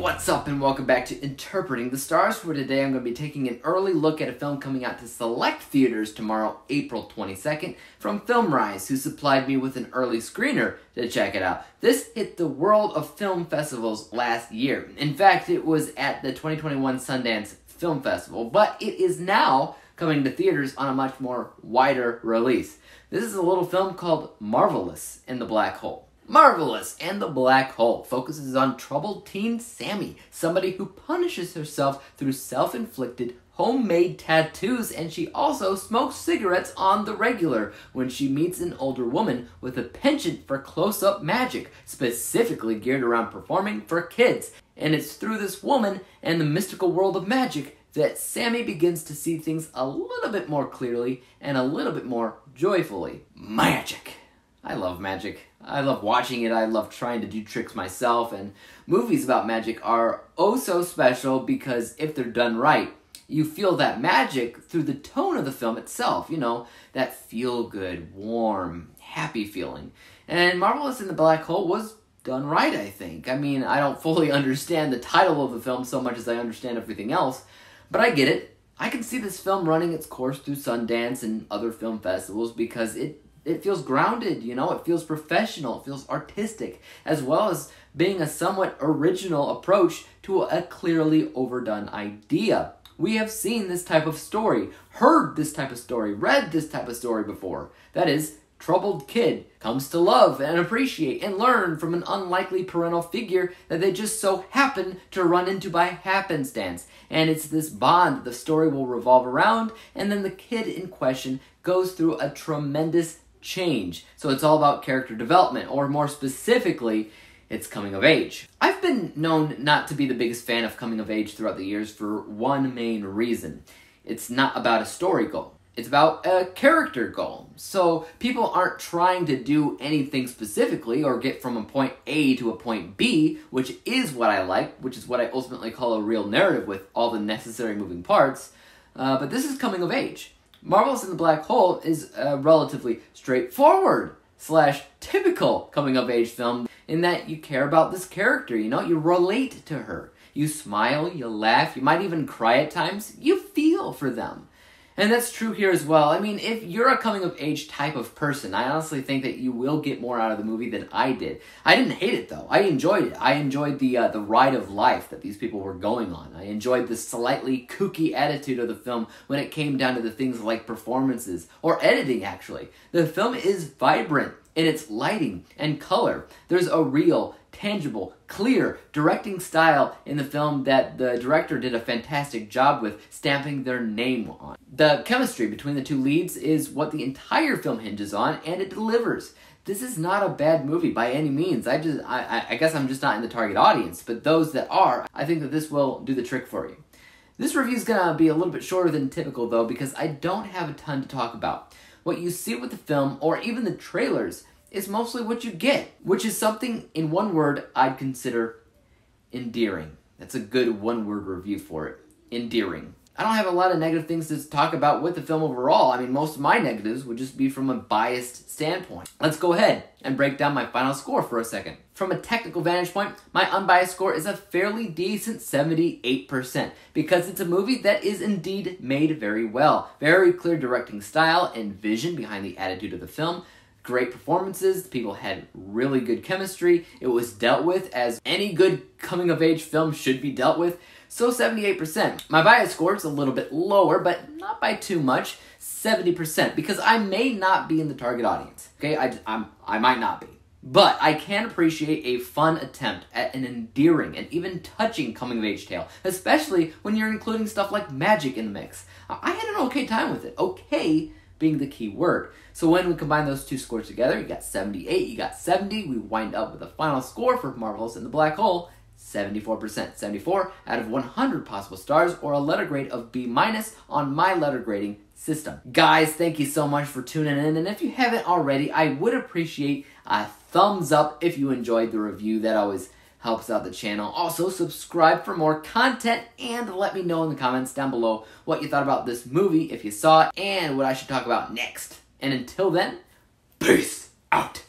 what's up and welcome back to Interpreting the Stars. For today I'm going to be taking an early look at a film coming out to select theaters tomorrow, April 22nd, from FilmRise, who supplied me with an early screener to check it out. This hit the World of Film Festivals last year. In fact, it was at the 2021 Sundance Film Festival, but it is now coming to theaters on a much more wider release. This is a little film called Marvelous and the Black Hole. Marvelous and the Black Hole focuses on troubled teen Sammy, somebody who punishes herself through self-inflicted homemade tattoos, and she also smokes cigarettes on the regular when she meets an older woman with a penchant for close-up magic, specifically geared around performing for kids. And it's through this woman and the mystical world of magic that Sammy begins to see things a little bit more clearly and a little bit more joyfully. Magic! I love magic. I love watching it. I love trying to do tricks myself, and movies about magic are oh so special because if they're done right, you feel that magic through the tone of the film itself, you know, that feel-good, warm, happy feeling. And Marvelous in the Black Hole was done right, I think. I mean, I don't fully understand the title of the film so much as I understand everything else, but I get it. I can see this film running its course through Sundance and other film festivals because it feels grounded, you know, it feels professional, it feels artistic, as well as being a somewhat original approach to a clearly overdone idea. We have seen this type of story, heard this type of story, read this type of story before. That is, troubled kid comes to love and appreciate and learn from an unlikely parental figure that they just so happen to run into by happenstance. And it's this bond that the story will revolve around, and then the kid in question goes through a tremendous change. So it's all about character development, or more specifically, it's coming of age. I've been known not to be the biggest fan of coming of age throughout the years for one main reason. It's not about a story goal. It's about a character goal. So people aren't trying to do anything specifically or get from a point A to a point B, which is what I like, which is what I ultimately call a real narrative with all the necessary moving parts. But this is coming of age. Marvelous in the Black Hole is a relatively straightforward / typical coming-of-age film in that you care about this character, you know, you relate to her. You smile, you laugh, you might even cry at times. You feel for them. And that's true here as well. I mean, if you're a coming-of-age type of person, I honestly think that you will get more out of the movie than I did. I didn't hate it, though. I enjoyed it. I enjoyed the ride of life that these people were going on. I enjoyed the slightly kooky attitude of the film when it came down to the things like performances, or editing, actually. The film is vibrant in its lighting and color. There's a real, tangible, clear directing style in the film that the director did a fantastic job with stamping their name on. The chemistry between the two leads is what the entire film hinges on, and it delivers. This is not a bad movie by any means. I guess I'm just not in the target audience, but those that are, I think that this will do the trick for you. This review is gonna be a little bit shorter than typical though, because I don't have a ton to talk about. What you see with the film, or even the trailers, is mostly what you get, which is something, in one word, I'd consider endearing. That's a good one-word review for it. Endearing. I don't have a lot of negative things to talk about with the film overall. I mean, most of my negatives would just be from a biased standpoint. Let's go ahead and break down my final score for a second. From a technical vantage point, my unbiased score is a fairly decent 78%, because it's a movie that is indeed made very well. Very clear directing style and vision behind the attitude of the film. Great performances, people had really good chemistry, it was dealt with as any good coming-of-age film should be dealt with, so 78%. My bias score is a little bit lower, but not by too much, 70%, because I may not be in the target audience, okay? I might not be. But I can appreciate a fun attempt at an endearing and even touching coming-of-age tale, especially when you're including stuff like magic in the mix. I had an okay time with it. Okay being the key word. So when we combine those two scores together, you got 78, you got 70, we wind up with a final score for Marvelous in the Black Hole, 74%. 74 out of 100 possible stars, or a letter grade of B- on my letter grading system. Guys, thank you so much for tuning in, and if you haven't already, I would appreciate a thumbs up if you enjoyed the review. That always helps out the channel. Also, subscribe for more content, and let me know in the comments down below what you thought about this movie, if you saw it, and what I should talk about next. And until then, peace out.